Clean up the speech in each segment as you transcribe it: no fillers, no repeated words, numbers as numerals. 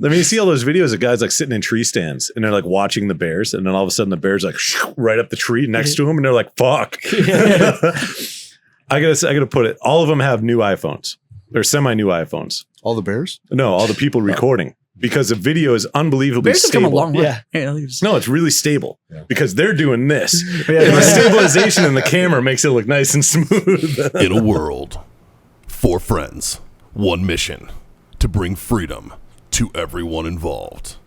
I mean, you see all those videos of guys like sitting in tree stands and they're like watching the bears, and then all of a sudden the bears like right up the tree next to them, and they're like, "Fuck." I gotta put it. All of them have new iPhones. They're semi-new iPhones. All the bears? No, all the people recording, because the video is unbelievably Bears have come a stable. long way. Yeah. No, it's really stable because they're doing this. Yeah. And the stabilization in the camera makes it look nice and smooth. In a world, 4 friends, 1 mission, to bring freedom to everyone involved.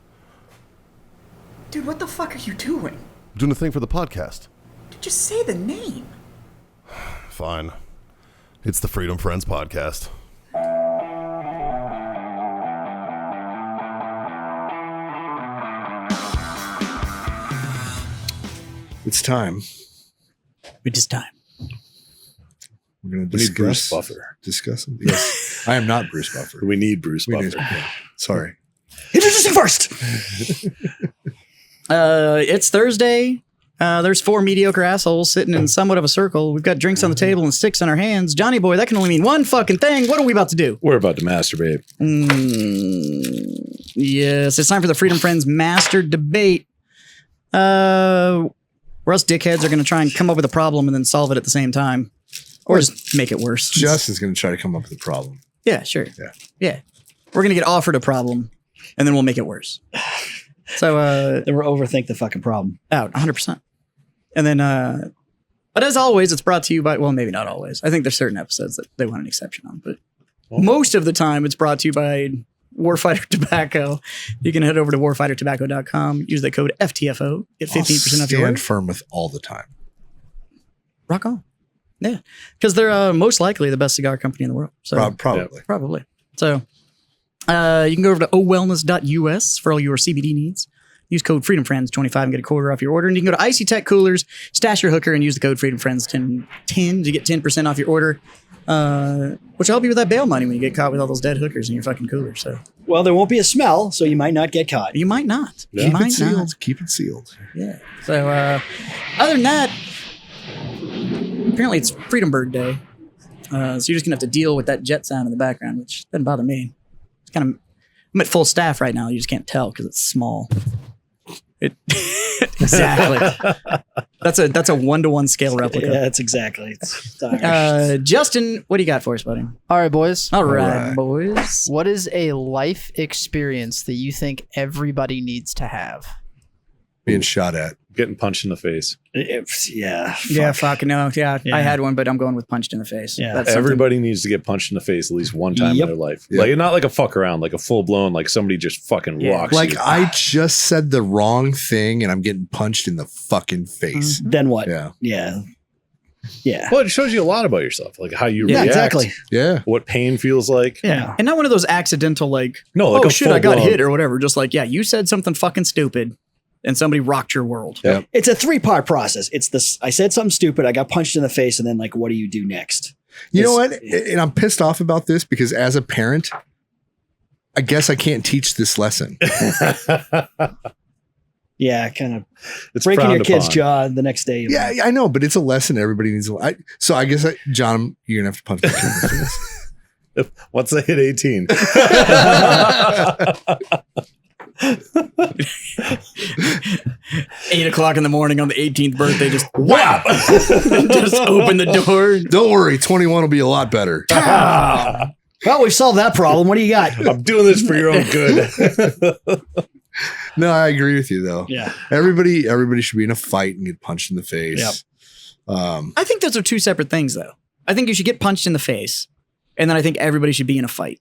Dude, what the fuck are you doing? Doing a thing for the podcast. Just say the name. Fine. It's the Freedom Friends Podcast. It's time. It is time. We're going to We need discuss. Bruce Buffer. Discuss them. Yes. I am not Bruce Buffer. We need Bruce We Buffer. need- yeah. Sorry. Introduce him first. It's Thursday. There's 4 mediocre assholes sitting in somewhat of a circle. We've got drinks on the table and sticks in our hands. Johnny boy, that can only mean one fucking thing. What are we about to do? We're about to masturbate. Yes, it's time for the Freedom Friends Master Debate. Where us dickheads are going to try and come up with a problem and then solve it at the same time. Or just make it worse. Justin's going to try to come up with a problem. Yeah, sure. Yeah. Yeah. We're going to get offered a problem and then we'll make it worse. So, Then we'll overthink the fucking problem. out 100%. And then, but as always, it's brought to you by, well, maybe not always. I think there's certain episodes that they want an exception on, but most of the time it's brought to you by Warfighter Tobacco. You can head over to warfightertobacco.com, use the code FTFO, get 15% off your order. Stand firm with all the time. Rock on. Yeah. Because they're most likely the best cigar company in the world. So Probably. Probably. So you can go over to owellness.us for all your CBD needs. Use code FreedomFriends25 and get a quarter off your order. And you can go to Icy Tech Coolers, stash your hooker, and use the code FreedomFriends10 to get 10% off your order, which will help you with that bail money when you get caught with all those dead hookers in your fucking cooler. So Well, there won't be a smell, so you might not get caught. you might not. You Keep might it sealed. not. Keep it sealed. Yeah. So other than that, apparently it's Freedom Bird Day. So you're just going to have to deal with that jet sound in the background, which doesn't bother me. It's kind of, I'm at full staff right now. You just can't tell because it's small. It exactly. That's a 1-to-1 scale replica. Yeah, that's exactly. It's Justin, what do you got for us, buddy? All right, boys. All right, boys. What is a life experience that you think everybody needs to have? Being shot at. Getting punched in the face. yeah. Yeah, fucking no. Yeah, Yeah. I had one, but I'm going with punched in the face. Yeah. That's something- Everybody needs to get punched in the face at least one time Yep. in their life. Yep. Like not like a fuck around, like a full blown, like somebody just fucking Yeah. rocks Like you. I just said the wrong thing and I'm getting punched in the fucking face. Then what? Yeah. Yeah. Yeah. Well, it shows you a lot about yourself, like how you Yeah, react, exactly. Yeah. what pain feels like. Yeah. And not one of those accidental like, No, like oh a shit, I got full-blown- hit or whatever. Just like, yeah, you said something fucking stupid and somebody rocked your world. Yeah. It's a 3-part process. It's this: I said something stupid, I got punched in the face, and then like, what do you do next? You know what? It's- And I'm pissed off about this because as a parent, I guess I can't teach this lesson. Yeah, kind of It's breaking your frowned kid's upon. jaw the next day. Yeah, I know, but it's a lesson everybody needs. So I guess, John, you're going to have to punch my kid in the face. Once I hit 18. 8 o'clock in the morning on the 18th birthday, just Wow. just open the door. Don't worry, 21 will be a lot better. Well, we've solved that problem. What do you got? I'm doing this for your own good. No, I agree with you though. Yeah. Everybody should be in a fight and get punched in the face. Yep. I think those are two separate things, though. I think you should get punched in the face, and then I think everybody should be in a fight.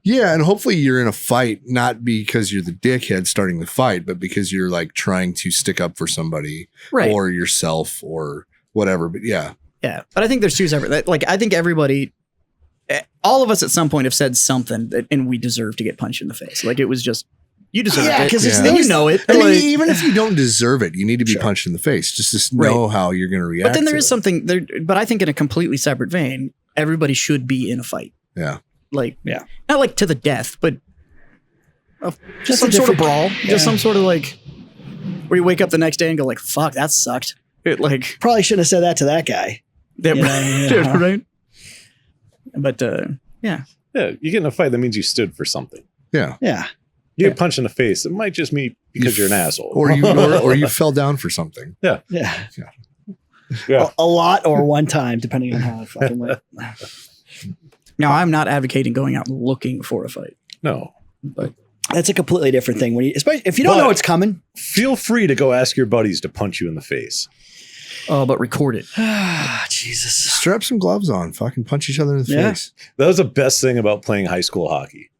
Yeah, and hopefully you're in a fight not because you're the dickhead starting the fight, but because you're like trying to stick up for somebody Right. or yourself or whatever. But yeah, Yeah. But I think there's two separate. Like, I think everybody, all of us at some point have said something that, and we deserve to get punched in the face. Like, it was just, you deserve Yeah, it. 'cause it's And those- you know it. I mean, Like- even if you don't deserve it, you need to be Sure. punched in the face just to know how you're going to react. But then there to is it. something there. But I think in a completely separate vein, everybody should be in a fight. Yeah. Like, Yeah. not like to the death, but just a some sort of different- brawl. Yeah. Just some sort of like where you wake up the next day and go like, "Fuck, that sucked." It like, Probably shouldn't have said that to that guy. that, Yeah. right? But yeah, Yeah, you get in a fight, that means you stood for something. Yeah. Yeah. You get punched in the face. It might just be because you're an asshole. or you fell down for something. Yeah. Yeah. A lot or one time, depending on how it fucking went. Now, I'm not advocating going out and looking for a fight. No. But That's a completely different thing. When you, especially if you don't But- know it's coming. Feel free to go ask your buddies to punch you in the face. but record it. Jesus. Strap some gloves on. Fucking punch each other in the Yeah. face. That was the best thing about playing high school hockey.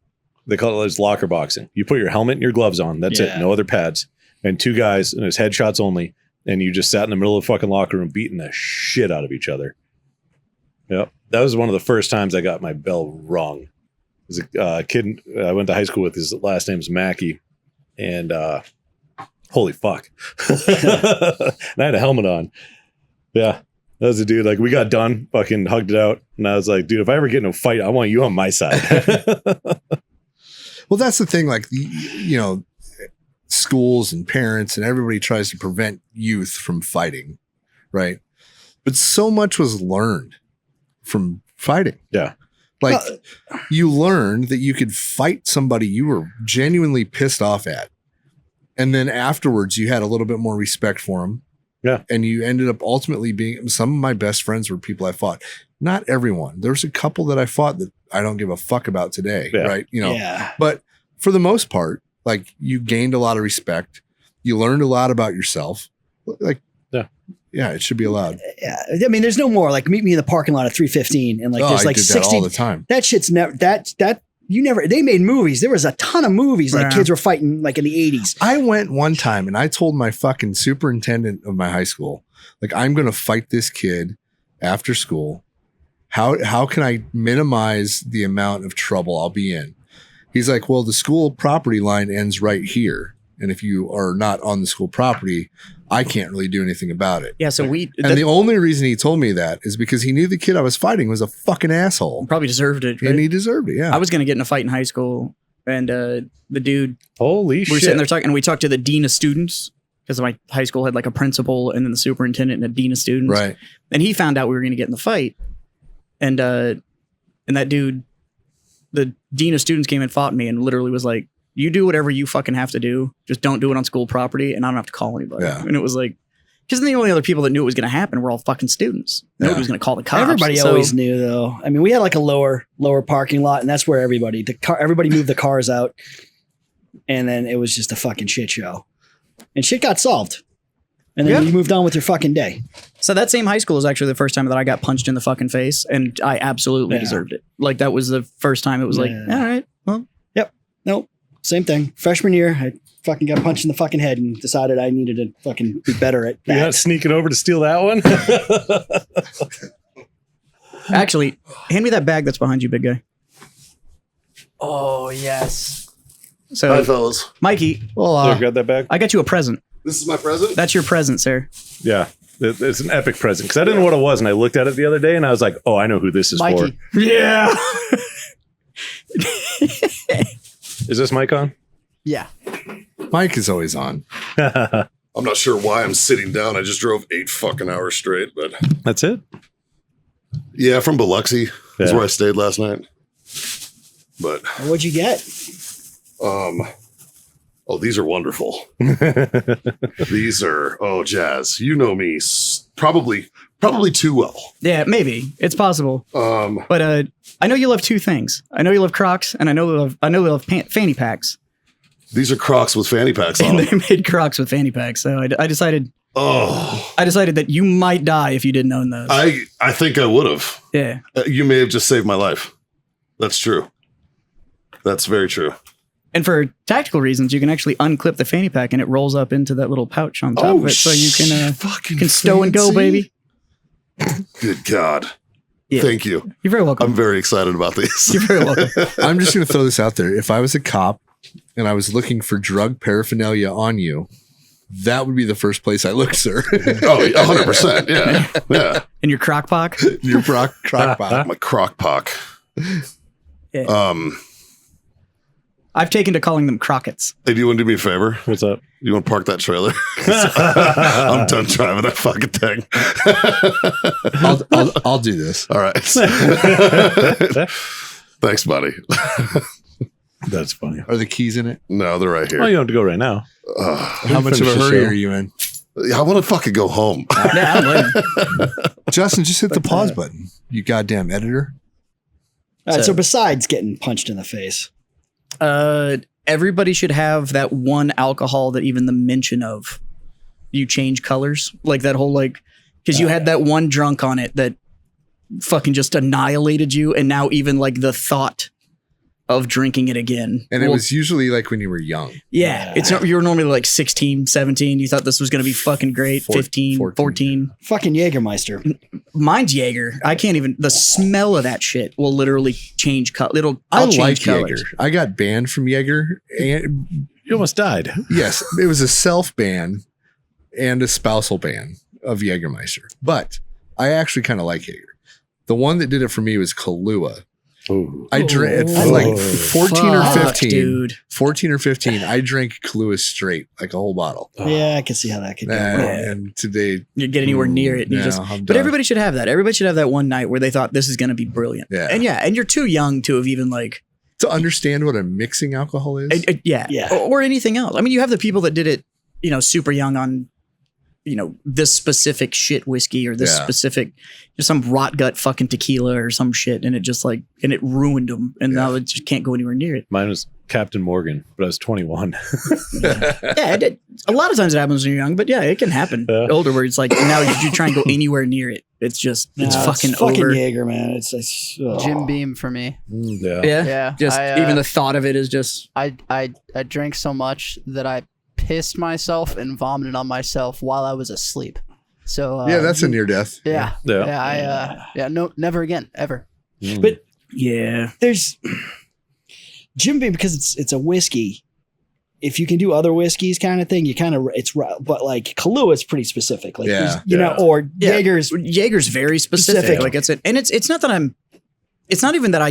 They call it as locker boxing. You put your helmet and your gloves on. That's Yeah. it. No other pads. And two guys, and it's headshots only. And you just sat in the middle of the fucking locker room beating the shit out of each other. Yep. That was one of the first times I got my bell rung. There's a kid I went to high school with. His last name's Mackey. And holy fuck. And I had a helmet on. Yeah. That was the dude. Like, we got done, fucking hugged it out. And I was like, dude, if I ever get in a fight, I want you on my side. Well, that's the thing. Like, schools and parents and everybody tries to prevent youth from fighting, right? But so much was learned from fighting. Yeah. Like, you learned that you could fight somebody you were genuinely pissed off at. And then afterwards, you had a little bit more respect for them. Yeah. And you ended up ultimately being, some of my best friends were people I fought. Not everyone. There's a couple that I fought that I don't give a fuck about today. Yeah. Right. Yeah. But for the most part, like, you gained a lot of respect. You learned a lot about yourself. Like, yeah, it should be allowed. Yeah. I mean, there's no more like meet me in the parking lot at 3:15 and like there's I like did 16. that all the time. That shit's never they made movies. There was a ton of movies like Yeah. kids were fighting like in the 80s. I went one time and I told my fucking superintendent of my high school, like, I'm going to fight this kid after school. How can I minimize the amount of trouble I'll be in? He's like, well, the school property line ends right here. And if you are not on the school property, I can't really do anything about it. Yeah, so And the only reason he told me that is because he knew the kid I was fighting was a fucking asshole. probably deserved it. Right? And he deserved it. Yeah. I was going to get in a fight in high school, and the dude, Holy we were shit. sitting there talking, and we talked to the dean of students because my high school had like a principal and then the superintendent and a dean of students. right. And he found out we were going to get in the fight, and that dude, the dean of students, came and fought me and literally was like, you do whatever you fucking have to do. Just don't do it on school property, and I don't have to call anybody. Yeah. And it was like, because the only other people that knew it was going to happen were all fucking students. Nobody Yeah. was going to call the cops. Everybody So- always knew though. I mean, we had like a lower parking lot, and that's where everybody moved the cars out, and then it was just a fucking shit show, and shit got solved, and then Yeah. you moved on with your fucking day. So that same high school was actually the first time that I got punched in the fucking face, and I absolutely Yeah. deserved it. Like, that was the first time it was like, Yeah. all right, well, Nope, same thing. Freshman year, I fucking got punched in the fucking head and decided I needed to fucking be better at You're that. not sneaking over to steal that one? actually, hand me that bag that's behind you, big guy. Oh yes. So, fellas. Mikey, Well, Here, grab that bag. I got you a present. This is my present. That's your present, sir. Yeah. It's an epic present because I didn't know what it was. And I looked at it the other day and I was like, oh, I know who this is Mikey. for. Yeah. Is this mic on? Yeah. Mike is always on. I'm not sure why I'm sitting down. I just drove 8 fucking hours straight, but That's it. yeah, from Biloxi is Yeah. where I stayed last night. But What'd you get? oh, these are wonderful. These are Jazz. You know me probably too well. Yeah, maybe. It's possible. Um, But I know you love two things. I know you love Crocs, and I know you love fanny packs. these are Crocs with fanny packs on And them. they made Crocs with fanny packs. So I decided Oh, that you might die if you didn't own those. I think I would have. Yeah. You may have just saved my life. That's true. That's very true. And for tactical reasons, you can actually unclip the fanny pack and it rolls up into that little pouch on top Oh, of it. So you fucking can stow and go, fancy. baby. Good God. Yeah. Thank you. You're very welcome. I'm very excited about these. You're very welcome. I'm just going to throw this out there. If I was a cop and I was looking for drug paraphernalia on you, that would be the first place I look, sir. Oh, 100%. Yeah. Yeah. And your crock pock. Your crock pot. My crock pock. Yeah. I've taken to calling them Crockets. Hey, do you want to do me a favor? What's up? You want to park that trailer? I'm done driving that fucking thing. I'll do this. All right. Thanks, buddy. That's funny. Are the keys in it? No, they're right Oh, here. you don't have to go right now. How much of a finish the hurry show. are you in? I want to fucking go home. Yeah, I'm waiting. Justin, just hit the But, pause button. You goddamn editor. All right, So- so besides getting punched in the face, Everybody should have that one alcohol that even the mention of you change colors, like that whole because you had that one drunk on it that fucking just annihilated you, and now even like the thought of drinking it again. And it will- was usually like when you were young. yeah, it's not, you were normally like 16, 17. You thought this was going to be fucking great. 15, 14. fucking Jägermeister. Mine's Jaeger. I can't even, the smell of that shit will literally change color. I I'll like change Jaeger. colors. I got banned from Jaeger. And You almost died. yes, it was a self ban and a spousal ban of Jägermeister. But I actually kind of like Jaeger. The one that did it for me was Kahlua. Ooh. I drank Oh. at like 14 or Fuck, 15. dude. 14 or 15. I drank Kahlua straight, like a whole bottle. Yeah, I can see how that could go. And today, You get anywhere near it. And you no, just, I'm but done. everybody should have that. Everybody should have that one night where they thought this is going to be brilliant. Yeah. And you're too young to have even like, to understand what a mixing alcohol is. yeah. Yeah. Or anything else. I mean, you have the people that did it, super young on, this specific shit whiskey or this Yeah. specific, some rot gut fucking tequila or some shit. And it just and it ruined them. And now they just can't go anywhere near it. Mine was Captain Morgan, but I was 21. Yeah. A lot of times it happens when you're young, but yeah, it can happen Yeah. older where it's like, now you try and go anywhere near it. It's just, it's No, fucking fucking over. Jaeger, man. It's ugh. Jim Beam for me. Yeah. Yeah. Yeah, Just I, even the thought of it is just, I drank so much that I pissed myself and vomited on myself while I was asleep. So yeah, that's a near death. yeah, Yeah. no, never again, ever. But yeah. there's Jim Beam because it's a whiskey. If you can do other whiskeys kind of thing, you kind of but like Kahlua is pretty specific. Like Yeah. there's- or Yeah. Jaeger's Jaeger's very specific. Specific. Like it's not that it's not even that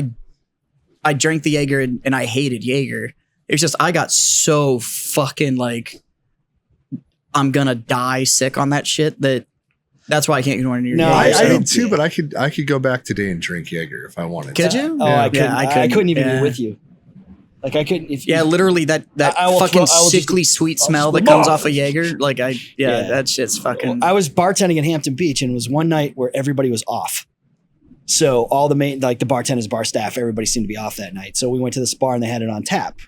I drank the Jaeger and I hated Jaeger. It's just I got so fucking like I'm gonna die sick on that shit that's why I can't go near No, Jaeger. I So- did too, but I could go back today and drink Jaeger if I wanted. Could to. you? Oh, Yeah. I couldn't. Yeah, I couldn't even yeah. be with you. Like I couldn't. If Yeah, literally that I will fucking throw- I will just- sickly sweet I'll smell just that go, comes "Oh!" off of Jaeger. Like Yeah. that shit's fucking. I was bartending in Hampton Beach, and it was one night where everybody was off. So all the the bartenders, bar staff, everybody seemed to be off that night. So we went to this bar and they had it on tap,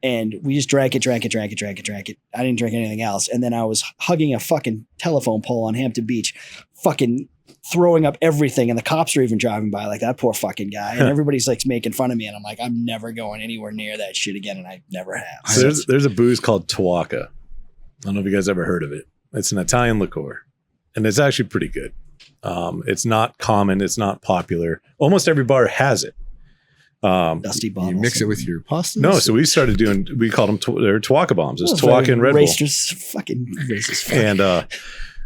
and we just drank it. I didn't drink anything else, and then I was hugging a fucking telephone pole on Hampton Beach, fucking throwing up everything, and the cops are even driving by like that poor fucking guy, and everybody's like making fun of me, and I'm like, I'm never going anywhere near that shit again, and I never have. So there's a booze called Tawaka. I don't know if you guys ever heard of it. It's an Italian liqueur, and it's actually pretty good. It's not common. It's not popular. Almost every bar has it. Dusty You bottles. mix it with your pasta. No, so we started doing. We called them. They're Tawaka bombs. It's Oh, Tawaka and Red Bull. Racist, fucking racist. Fuck. And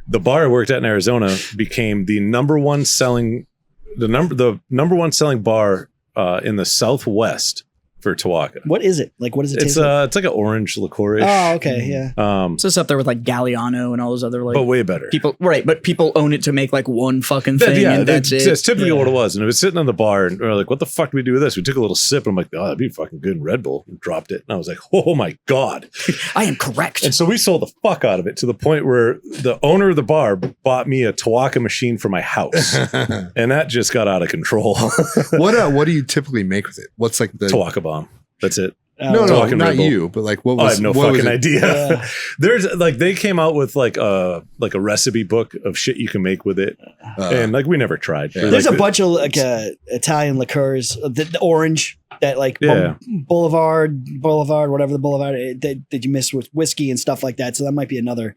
the bar I worked at in Arizona became the number one selling bar in the Southwest for Tawaka. What is it? Like, what does it It's taste like? it's like an orange liqueur-ish. Oh, okay, yeah. So it's up there with like Galliano and all those other like but way better. people, right? But people own it to make like one fucking That- thing, yeah, and that's it. that's typically what it was. And it was sitting on the bar, and we were like, "What the fuck do we do with this?" We took a little sip, and I'm like, "Oh, that'd be fucking good in Red Bull." And dropped it, and I was like, "Oh my god!" I am correct. And so we sold the fuck out of it to the point where the owner of the bar bought me a Tawaka machine for my house, and that just got out of control. What do you typically make with it? What's like the Tawaka bomb. That's it. no, Talking not Red Bull. you, but like what Oh, I was? have no what was fucking it? idea. Yeah. There's like they came out with like a recipe book of shit you can make with it, and like we never tried. Yeah. There's Like, a bunch of like Italian liqueurs, the orange that like Yeah. Boulevard, whatever the Boulevard that you miss with whiskey and stuff like that. So that might be another.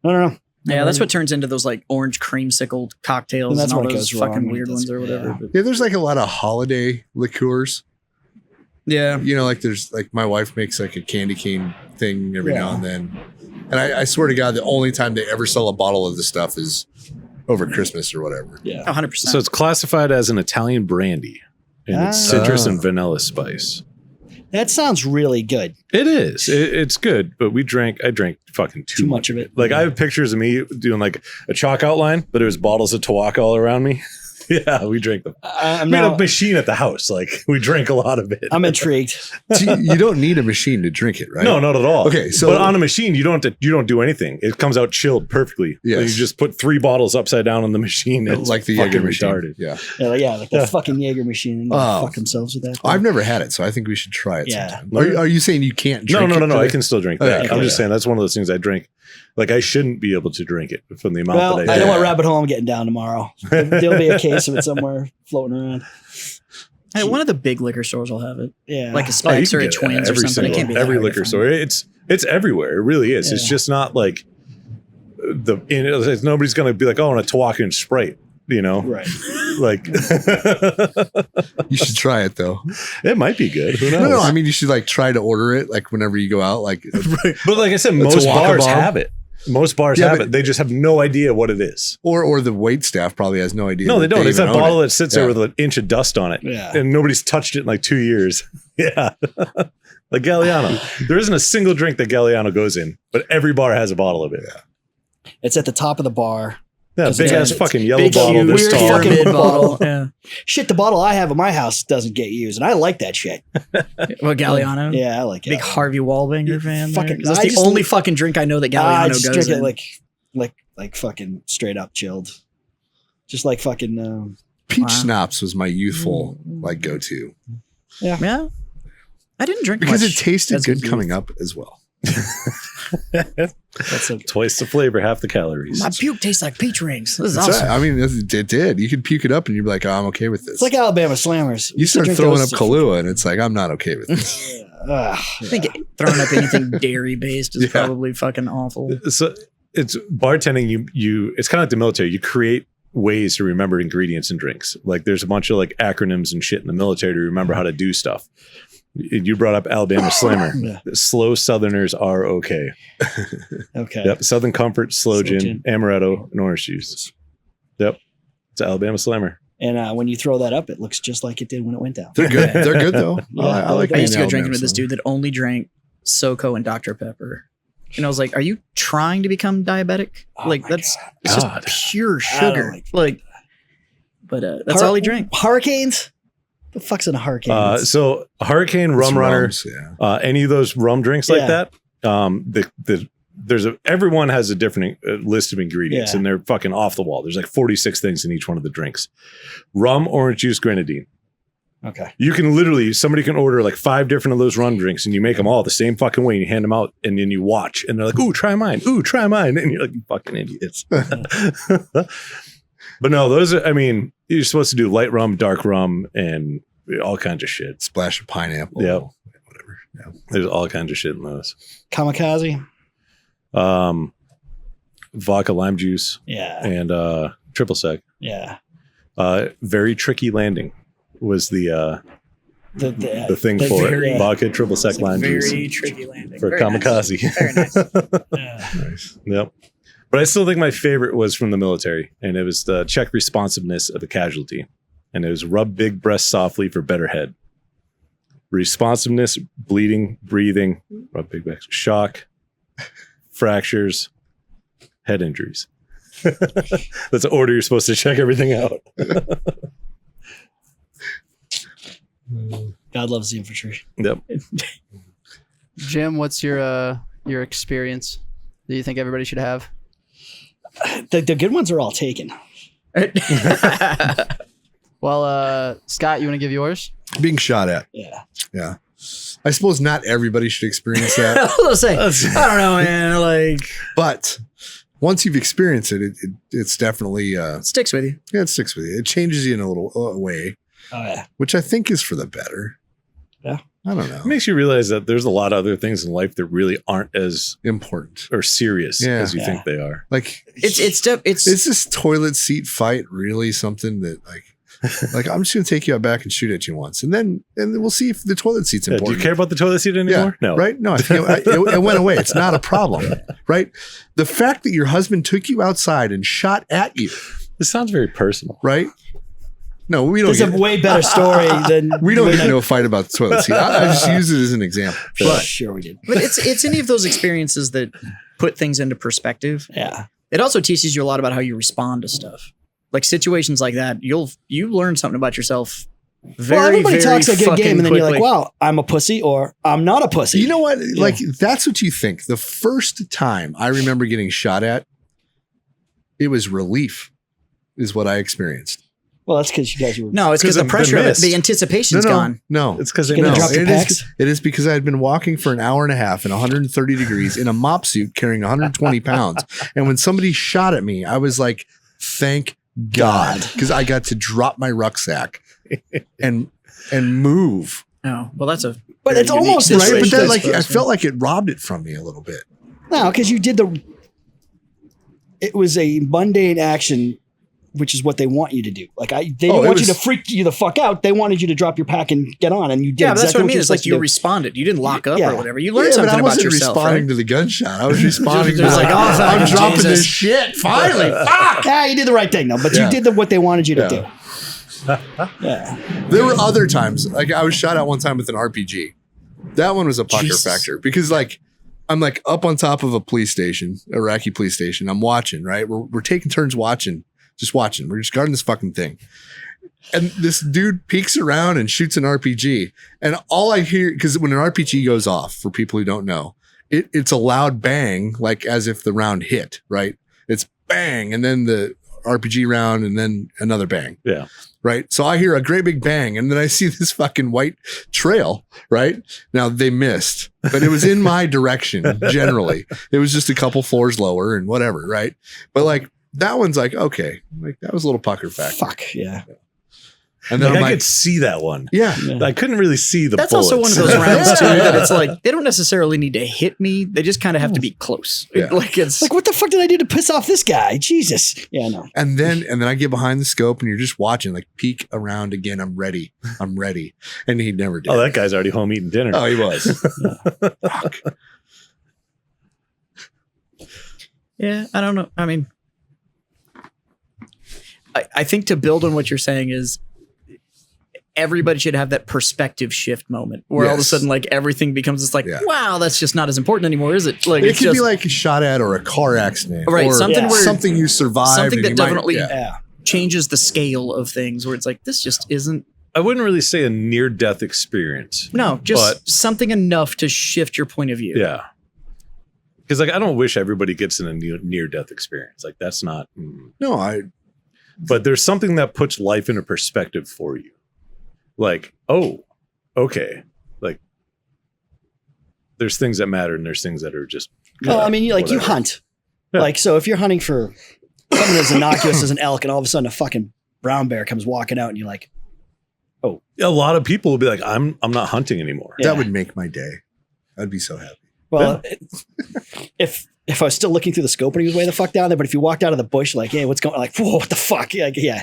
I don't know. yeah, that's what turns into those like orange creamsicle cocktails And and, that's all when it those goes wrong fucking when it weird does- ones or whatever. yeah. But- Yeah, there's like a lot of holiday liqueurs. yeah. You know, like there's like my wife makes like a candy cane thing every Yeah. now and then. And I swear to God, the only time they ever sell a bottle of this stuff is over Christmas or whatever. Yeah. 100%. So it's classified as an Italian brandy, and it's citrus Ah. and vanilla spice. That sounds really good. It is. It's good, but I drank fucking too Too much of it. Like I have pictures of me doing like a chalk outline, but it was bottles of Tawaka all around me. Yeah, we drank them. I'm We had a now, machine at the house. Like we drank a lot of it. I'm intrigued. See, you don't need a machine to drink it, right? No, not at all. Okay, so- but on a machine, you don't do anything. It comes out chilled perfectly. So Yes. you just put 3 bottles upside down on the machine. It's like the fucking Jaeger machine. retarded. Yeah. Like the fucking Jaeger machine. And fuck themselves with that. I've never had it, so I think we should try it Yeah. sometime. Are you saying you can't No, drink it? no. I can still drink that. Okay, I'm just yeah. saying that's one of those things I drink. Like I shouldn't be able to drink it from the amount Well, that I know I what rabbit hole I'm getting down tomorrow. There'll be a case of it somewhere floating around. Hey, one of the big liquor stores will have it, Yeah. like a Oh, you Specs can or a get it at Twins or every something. It single- can't be that every hard to liquor find. store. It's everywhere. It really is. It's Yeah. just not like nobody's gonna be like, oh, I want a Tawaka Sprite. You know, Right. like You should try it though. it might be good. Who knows? No, I mean you should like try to order it like whenever you go out. Like But like I said, most Tawaka bars bomb. have it. Most bars Yeah, have but- it. They just have no idea what it is. or the wait staff probably has no idea. No, they that don't. It's even that own bottle it. that sits Yeah. there with an inch of dust on it. Yeah. And nobody's touched it in like 2 years. Yeah. Like Galliano. There isn't a single drink that Galliano goes in, but every bar has a bottle of it. It's at the top of the bar. Yeah, It's big a- ass fucking yellow big, bottle. huge, This weird tall. fucking Pyramid bottle. bottle. Yeah. Shit, the bottle I have at my house doesn't get used, and I like that shit. What Galliano? Yeah, I like it. Big Harvey Wallbanger fan. Fucking- Fucking, that's I the just- only fucking drink I know that I Galliano just goes drink in. it like fucking straight up chilled. Just like fucking Peach Wow. schnapps was my youthful like go to yeah. I didn't drink because much it tasted as a good youth. coming up as well. that's a Twice the flavor, half the calories. My puke tastes like peach rings. This is That's awesome. right. I mean, it did. You could puke it up and you'd be like, oh, I'm okay with this. it's like Alabama Slammers. you start drink throwing those up Kahlua and it's like, I'm not okay with this. I think throwing up anything dairy based is Yeah. probably fucking awful. So it's bartending. You it's kind of like the military. You create ways to remember ingredients in drinks. Like there's a bunch of like acronyms and shit in the military to remember how to do stuff. You brought up Alabama Slammer. Yeah. Slow Southerners are okay. Okay. Yep. Southern Comfort, Slow Slow Gin, Gin. Amaretto, and orange juice. Yep. It's Alabama Slammer. And when you throw that up, it looks just like it did when it went down. They're good. They're good though. I like. I used to being go drinking Alabama with this Slim. dude that only drank SoCo and Dr. Pepper. And I was like, are you trying to become diabetic? Oh like my that's God. it's God. just pure I don't sugar. like Like, but that's all he drank. Hurricanes? The fuck's in a hurricane? So Hurricane, It's Rum Runner, rums, yeah. any of those rum drinks like Yeah. that. Everyone has a different list of ingredients, Yeah. and they're fucking off the wall. There's like 46 things in each one of the drinks. Rum, orange juice, grenadine. Okay. You can literally, somebody can order like 5 different of those rum drinks, and you make them all the same fucking way, and you hand them out, and then you watch, and they're like, "Ooh, try mine! Ooh, try mine!" And you're like, "You fucking idiots." But no, those are. I mean, you're supposed to do light rum, dark rum, and all kinds of shit. Splash of pineapple. Yep. Whatever. Yeah. There's all kinds of shit in those. Kamikaze? Vodka, lime juice, Yeah. and triple sec. Yeah. Very tricky landing was the thing the for very- it. Vodka, triple sec, It's lime very juice tricky landing. for Very nice. kamikaze. Very nice. Yeah. Nice. Yep. But I still think my favorite was from the military, and it was the check responsiveness of a casualty. And it was rub big breast softly for better head. Responsiveness, bleeding, breathing, rub big breast, shock, fractures, head injuries. That's the order you're supposed to check everything out. God loves the infantry. Yep. Jim, what's your experience that you think everybody should have? The good ones are all taken. Well, Scott, you want to give yours? Being shot at. Yeah. Yeah. I suppose not everybody should experience that, I was gonna say, I don't know, man. Like, but once you've experienced it, it's definitely it sticks with you. yeah, it sticks with you. It changes you in a little way, Oh yeah. which I think is for the better. Yeah. I don't know. It makes you realize that there's a lot of other things in life that really aren't as Important. or serious Yeah. as you Yeah. think they are. Like It's is this toilet seat fight really something that like I'm just gonna take you out back and shoot at you once, and then we'll see if the toilet seat's Yeah, do important. you care about the toilet seat anymore? No. Right? No, I think it went away. It's not a problem, right? The fact that your husband took you outside and shot at you, This sounds very personal. right? No, we don't. There's a way better story than We don't get into a fight about the toilet seat. I just use it as an example. But sure we did. But it's any of those experiences that put things into perspective. Yeah. It also teaches you a lot about how you respond to stuff. like situations like that, you learn something about yourself. Well, everybody talks a good fucking game, and then you're like, quickly. "Wow, I'm a pussy," or "I'm not a pussy." You know what? Like that's what you think. The first time I remember getting shot at, it was relief, is what I experienced. Well, that's because you guys were. No, it's because the of the pressure of it, mist. the anticipation's gone. No, It's because they Gonna know. drop the It packs? is, it is because I had been walking for an hour and a half in 130 degrees in a mop suit carrying 120 pounds. And when somebody shot at me, I was like, thank God, because I got to drop my rucksack and move. Oh, well, that's a. But very it's unique almost Right. situation, But then I like I suppose. felt like it robbed it from me a little bit. No, because you did the. It was a mundane action, which is what they want you to do. Like they didn't Oh, it want you to was- freak you the fuck out. They wanted you to drop your pack and get on, and you did. Yeah, but that's exactly what I mean. you're It's like supposed you to do. responded. You didn't lock up Yeah. or whatever. You learned Yeah, but something I about wasn't yourself, responding right? to the gunshot. I was responding to Just like, like, oh, I'm fucking dropping Jesus. this shit. Finally, fuck. Yeah, you did the right thing, though. But Yeah. you did what they wanted you to Yeah. do. Yeah. There were other times, like I was shot at one time with an RPG. That one was a pucker Jesus. factor because, like, I'm like up on top of a police station, Iraqi police station. I'm watching, right? We're taking turns watching, just watching. We're just guarding this fucking thing. And this dude peeks around and shoots an RPG. And all I hear, because when an RPG goes off, for people who don't know, it's a loud bang, like as if the round hit, right? It's bang, and then the RPG round, and then another bang. Yeah. Right. So I hear a great big bang, and then I see this fucking white trail. Right now, they missed, but it was in my direction. Generally, it was just a couple floors lower and whatever. Right. But like that one's like, okay, like that was a little pucker factor. Fuck yeah. And then Like, I'm I like, could see that one. yeah. I couldn't really see the That's bullets. also one of those rounds too Yeah. that it's like they don't necessarily need to hit me. They just kind of have to be close. Yeah. Like it's Like, what the fuck did I do to piss off this guy? Jesus. Yeah, no. And then I get behind the scope, and you're just watching, like peek around again. I'm ready. And he never did. Oh, that guy's already home eating dinner. Oh, he was. Fuck. yeah. I don't know. I mean, I think to build on what you're saying is everybody should have that perspective shift moment where all of a Yes. sudden like everything becomes this like, Yeah. wow, that's just not as important anymore, is it? Like It it's could just be like a shot at or a car accident, Right, Or something where- something you survived. something and that you might- definitely Yeah. changes the scale of things where it's like this just isn't I wouldn't really say a near-death experience. no, just But- something enough to shift your point of view. Yeah. Because like I don't wish everybody gets in a near-death experience. Like that's not. No, But there's something that puts life into perspective for you. Like, oh, okay. Like there's things that matter and there's things that are just. Well, I mean, you whatever. hunt. Yeah. Like, so if you're hunting for something as innocuous as an elk, and all of a sudden a fucking brown bear comes walking out, and you're like, A lot of people will be like, I'm not hunting anymore. Yeah. that would make my day. I'd be so happy. well, if I was still looking through the scope and he was way the fuck down there, but if you walked out of the bush, like, hey, what's going? Like, whoa, what the fuck? Like, yeah.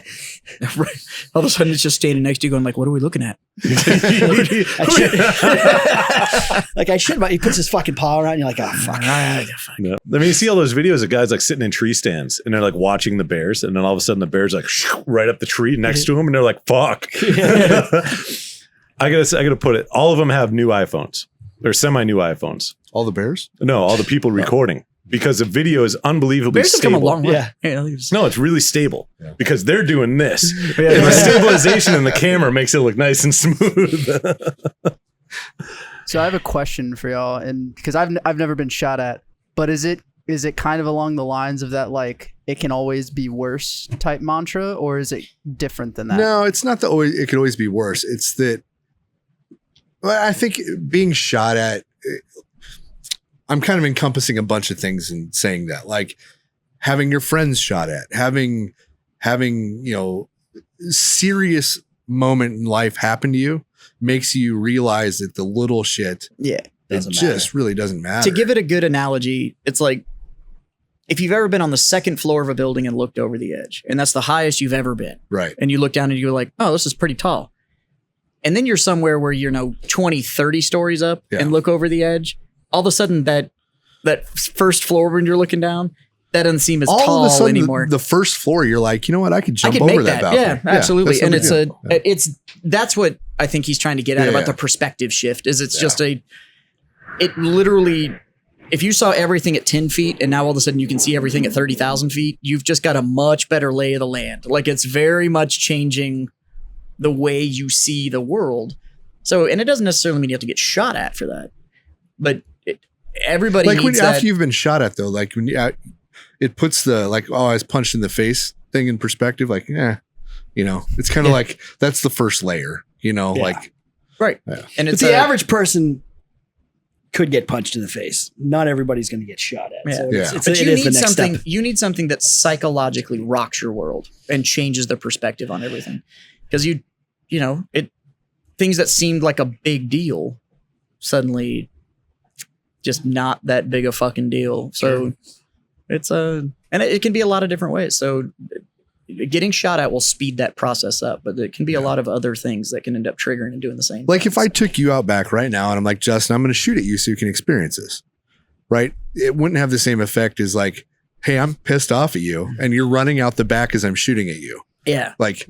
Right. All of a sudden, it's just standing next to you, going like, "What are we looking at?" I should, like I should, but he puts his fucking paw around. And you're like, oh fuck. Yeah. I mean, you see all those videos of guys like sitting in tree stands and they're like watching the bears, and then all of a sudden the bears like right up the tree next to them, and they're like, "Fuck!" I gotta put it. All of them have new iPhones or semi-new iPhones. All the bears? No, all the people recording because the video is unbelievably Bears have come stable. a long way. Yeah. No, it's really stable because they're doing this, Yeah, and yeah. the stabilization in the camera makes it look nice and smooth. So I have a question for y'all, and because I've never been shot at, but is it kind of along the lines of that, like it can always be worse type mantra, or is it different than that? No, it's not that always, it could always be worse. It's that well, I think being shot at, I'm kind of encompassing a bunch of things in saying that, like having your friends shot at, having serious moment in life happen to you makes you realize that the little shit, Yeah. it Doesn't just really doesn't matter. To give it a good analogy, it's like if you've ever been on the second floor of a building and looked over the edge, and that's the highest you've ever been, right. and you look down and you're like, oh, this is pretty tall. And then you're somewhere where you're 20, 30 stories up Yeah. and look over the edge. All of a sudden that first floor when you're looking down, that doesn't seem as All tall of a sudden, anymore. the first floor, you're like, you know what? I could I jump could over make that that. balcony. Yeah, absolutely. that's no And big deal. that's what I think he's trying to get at Yeah, about yeah. the perspective shift is it's just it if you saw everything at 10 feet and now all of a sudden you can see everything at 30,000 feet, you've just got a much better lay of the land. Like it's very much changing the way you see the world. So, and it doesn't necessarily mean you have to get shot at for that, but everybody like needs after that. you've been shot at though, like when it puts the like, oh, I was punched in the face thing in perspective. Like, it's kind of like that's the first layer, like Right. Yeah. And But it's the average person could get punched in the face. Not everybody's going to get shot at. Yeah. So Yeah. it's, But it you is the need next something. step. You need something that psychologically rocks your world and changes the perspective on everything, because things that seemed like a big deal suddenly just not that big a fucking deal. So it's and it can be a lot of different ways. So getting shot at will speed that process up, but it can be a lot of other things that can end up triggering and doing the same. Like if things. I took you out back right now and I'm like, Justin, I'm going to shoot at you so you can experience this, right? It wouldn't have the same effect as like, hey, I'm pissed off at you and you're running out the back as I'm shooting at you. Yeah. Like,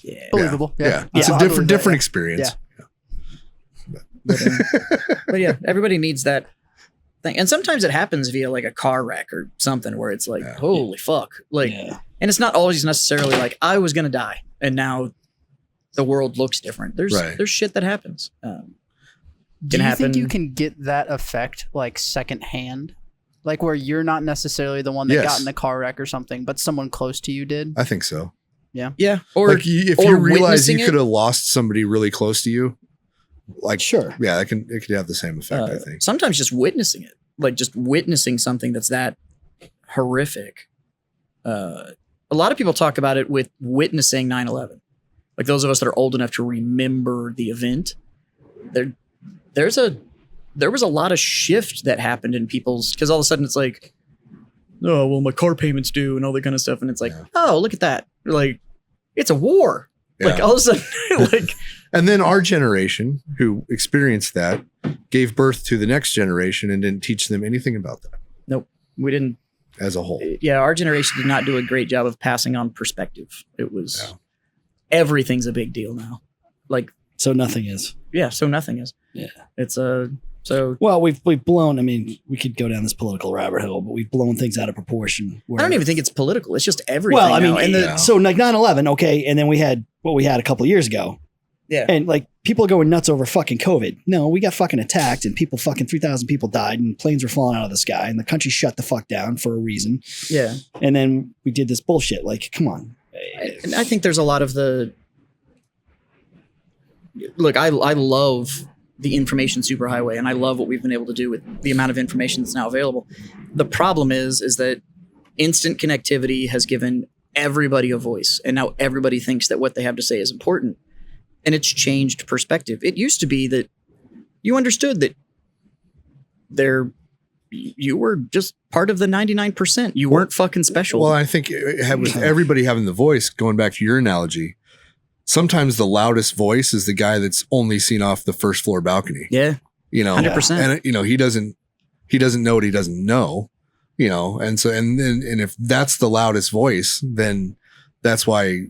Yeah. Believable. yeah. It's I a believe that, different yeah. experience. But yeah, everybody needs that thing. And sometimes it happens via like a car wreck or something where it's like, holy fuck. Like, and it's not always necessarily like I was going to die and now the world looks different. There's shit that happens. Do you think you can get that effect like secondhand? Like where you're not necessarily the one that got in the car wreck or something, but someone close to you did? I think so. Yeah. Yeah. Or like if or you realize you witnessing could have lost somebody really close to you, like, sure. Yeah, it could have the same effect, I think. Sometimes just witnessing it, like just witnessing something that's that horrific. A lot of people talk about it with witnessing 9/11. Like those of us that are old enough to remember the event, there was a lot of shift that happened in people's, because all of a sudden it's like, oh, well, my car payment's due and all that kind of stuff. And it's like, oh, look at that. Like, it's a war. Like all of a sudden, like. And then our generation who experienced that gave birth to the next generation and didn't teach them anything about that. Nope. We didn't. As a whole. Yeah. Our generation did not do a great job of passing on perspective. It was, everything's a big deal now. Like. So nothing is. Yeah. So nothing is. Yeah. It's so. Well, we've blown. I mean, we could go down this political rabbit hole, but we've blown things out of proportion. I don't even think it's political. It's just everything. Well, I mean, now. so like 9/11, okay, and then we had what we had a couple of years ago. Yeah. And like people are going nuts over fucking COVID. No, we got fucking attacked and 3,000 people died and planes were falling out of the sky and the country shut the fuck down for a reason. Yeah. And then we did this bullshit. Like, come on. And I think there's a lot of look, I love the information superhighway and I love what we've been able to do with the amount of information that's now available. The problem is that instant connectivity has given everybody a voice and now everybody thinks that what they have to say is important. And it's changed perspective. It used to be that you understood that you were just part of the 99%. You weren't fucking special. Well, I think with everybody having the voice, going back to your analogy, sometimes the loudest voice is the guy that's only seen off the first floor balcony. Yeah. 100%. And he doesn't know what he doesn't know, and so, and if that's the loudest voice, then that's why,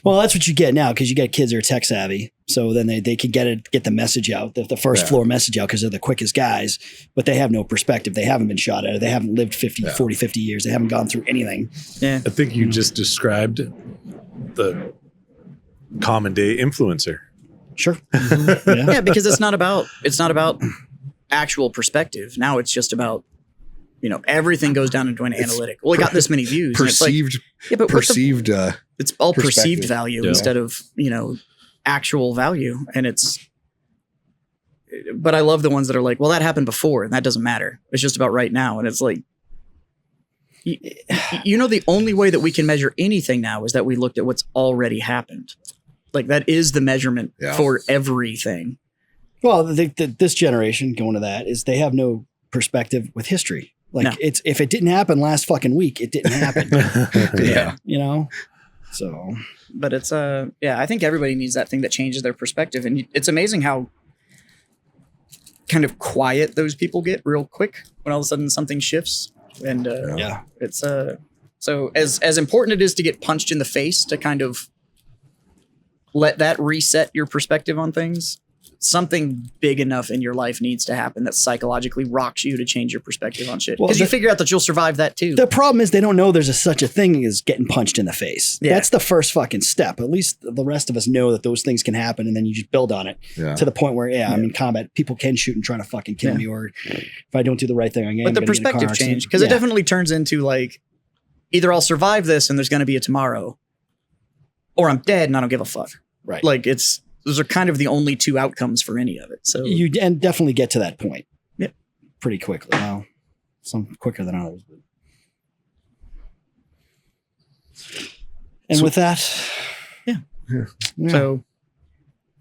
Well, that's what you get now because you got kids that are tech savvy. So then they can get the message out, the first floor message out because they're the quickest guys, but they have no perspective. They haven't been shot at. They haven't lived 40, 50 years. They haven't gone through anything. Yeah. I think you just described the common day influencer. Sure. Yeah, because it's not about actual perspective. Now it's just about, everything goes down into an analytic. Well, it got this many views. Perceived. It's all perceived value Yeah. instead of, actual value. And but I love the ones that are like, well, that happened before and that doesn't matter. It's just about right now. And it's like, the only way that we can measure anything now is that we looked at what's already happened. Like that is the measurement for everything. Well, this generation going to that is they have no perspective with history. Like if it didn't happen last fucking week, it didn't happen. Yeah. So, but it's I think everybody needs that thing that changes their perspective. And it's amazing how kind of quiet those people get real quick when all of a sudden something shifts. And it's so as important it is to get punched in the face to kind of let that reset your perspective on things. something big enough in your life needs to happen that psychologically rocks you to change your perspective on shit. Well, Because you figure out that you'll survive that too. The problem is they don't know there's such a thing as getting punched in the face. Yeah. That's the first fucking step. At least the rest of us know that those things can happen, and then you just build on it Yeah. to the point where, I'm in combat. People can shoot and try to fucking kill me, or if I don't do the right thing, But the perspective change, because it definitely turns into like, either I'll survive this and there's going to be a tomorrow, or I'm dead and I don't give a fuck. Right. Like those are kind of the only two outcomes for any of it. So You and definitely get to that point. Yep. Pretty quickly. Well, some quicker than others. But. And with that, So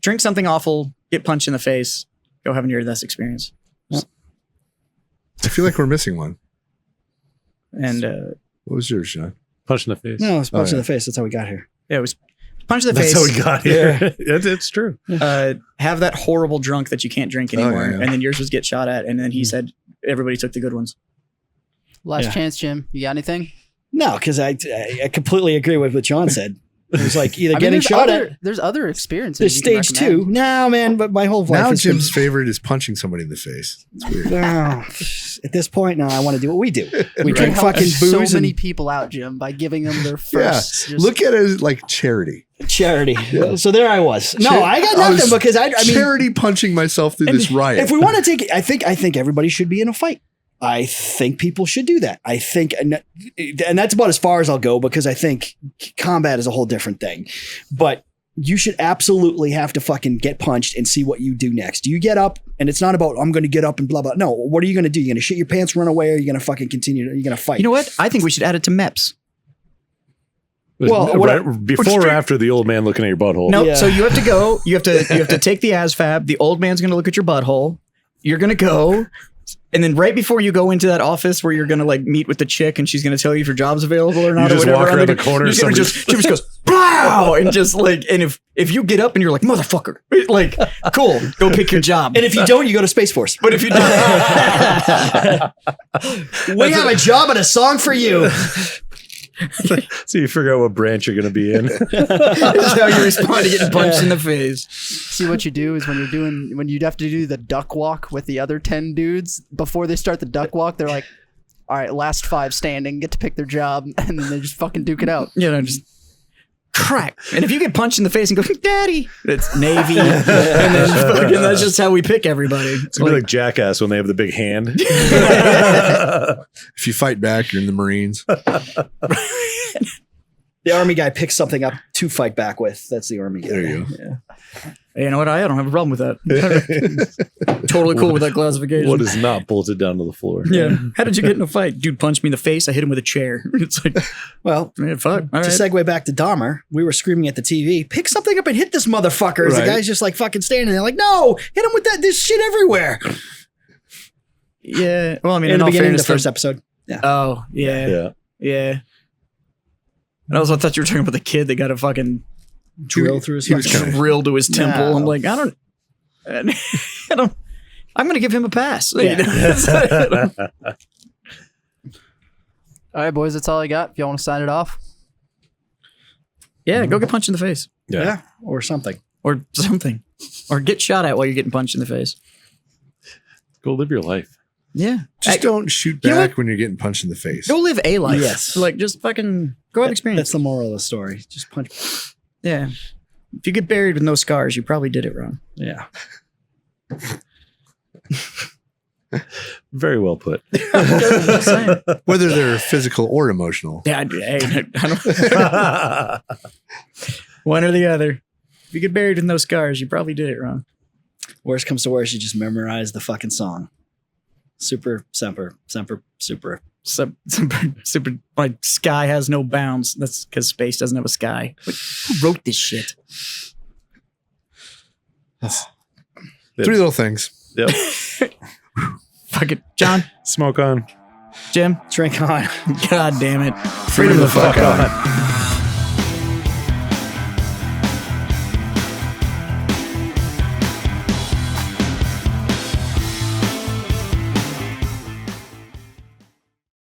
drink something awful, get punched in the face, go have a near-death experience. I feel like we're missing one. And What was yours, John? Punch in the face. no, it's punch in yeah. the face. That's how we got here. yeah, it was punch in the That's face. how we got here. It's true. Have that horrible drunk that you can't drink Oh, anymore. yeah. And then yours was get shot at. And then he said everybody took the good ones. Last Yeah. chance, Jim. You got anything? No, because I completely agree with what John said. It was like either I mean, getting there's shot other, at. There's other experiences. There's you can stage recommend. 2. No, man, but my whole life Now has Jim's favorite is punching somebody in the face. It's weird. No, at this point, now I want to do what we do. We You drink can help fucking so booze many and people out, Jim, by giving them their Yeah. first. just- Look at it as like charity. charity. So there I was. No, Char- I got I was nothing because I mean, charity punching myself through this riot. if we want to take it, I think everybody should be in a fight. I think people should do that. I think, and that's about as far as I'll go because I think combat is a whole different thing. But you should absolutely have to fucking get punched and see what you do next. Do you get up? And it's not about I'm going to get up and blah blah. No, what are you going to do? You're going to shit your pants, run away, or you're going to fucking continue? You're going to fight. You know what? I think we should add it to MEPS. Well, Before or after the old man looking at your butthole? No, Yeah. so you have to go. You have to take the ASVAB. The old man's going to look at your butthole. You're going to go. And then right before you go into that office where you're going to like meet with the chick and she's going to tell you if your job's available or not. You or just whatever, walk I'm around gonna- the corner, you're gonna somebody- she just goes, "Blow!" and just like, and if you get up and you're like, motherfucker, like, cool, go pick your job. And if you don't, you go to Space Force. but if you don't, We have a job and a song for you. So you figure out what branch you're going to be in. this is how you respond to getting punched in the face. See what you do is when you'd have to do the duck walk with the other 10 dudes before they start the duck walk, they're like, all right, last 5 standing, get to pick their job, and then they just fucking duke it out. You know, just crack. And if you get punched in the face and go, "Daddy," it's Navy, and then fucking, that's just how we pick everybody. It's going to be like Jackass when they have the big hand. If you fight back, you're in the Marines. The army guy picks something up to fight back with. That's the army guy. There you go. Yeah. You know what? I don't have a problem with that. Totally cool with that classification. What is not bolted down to the floor? Yeah. How did you get in a fight? Dude punched me in the face. I hit him with a chair. It's like, Well, man, fuck. All to right. segue back to Dahmer, we were screaming at the TV, pick something up and hit this motherfucker. As Right. The guy's just like fucking standing there like, no, hit him with that. There's shit everywhere. Yeah. Well, I mean, In in the all beginning of the fairness, first episode. oh, yeah. Yeah. Yeah. And I thought you were talking about the kid that got a fucking Drill through his he was fucking- kinda- drill to his temple. No. I'm like, I don't. I'm going to give him a pass. Yeah. All right, boys, that's all I got. If y'all want to sign it off. Yeah, go get punched in the face. Yeah. Or something. Or something. Or get shot at while you're getting punched in the face. Go live your life. Yeah. Just don't shoot You know back when you're getting punched in the face. Go live a life. Yes. Like, just fucking go have experience. That's the moral of the story. Just punch. Yeah. If you get buried with no scars, you probably did it wrong. Yeah. Very well put. Just saying. Whether they're physical or emotional. Yeah, I don't. One or the other. If you get buried with no scars, you probably did it wrong. Worst comes to worst, you just memorize the fucking song. Super, semper, super. Super. My sky has no bounds. That's because space doesn't have a sky. Who wrote this shit? Three little things. Yep. Fuck it, John, Smoke on. Jim. Drink on. God damn it. Freedom the fuck on.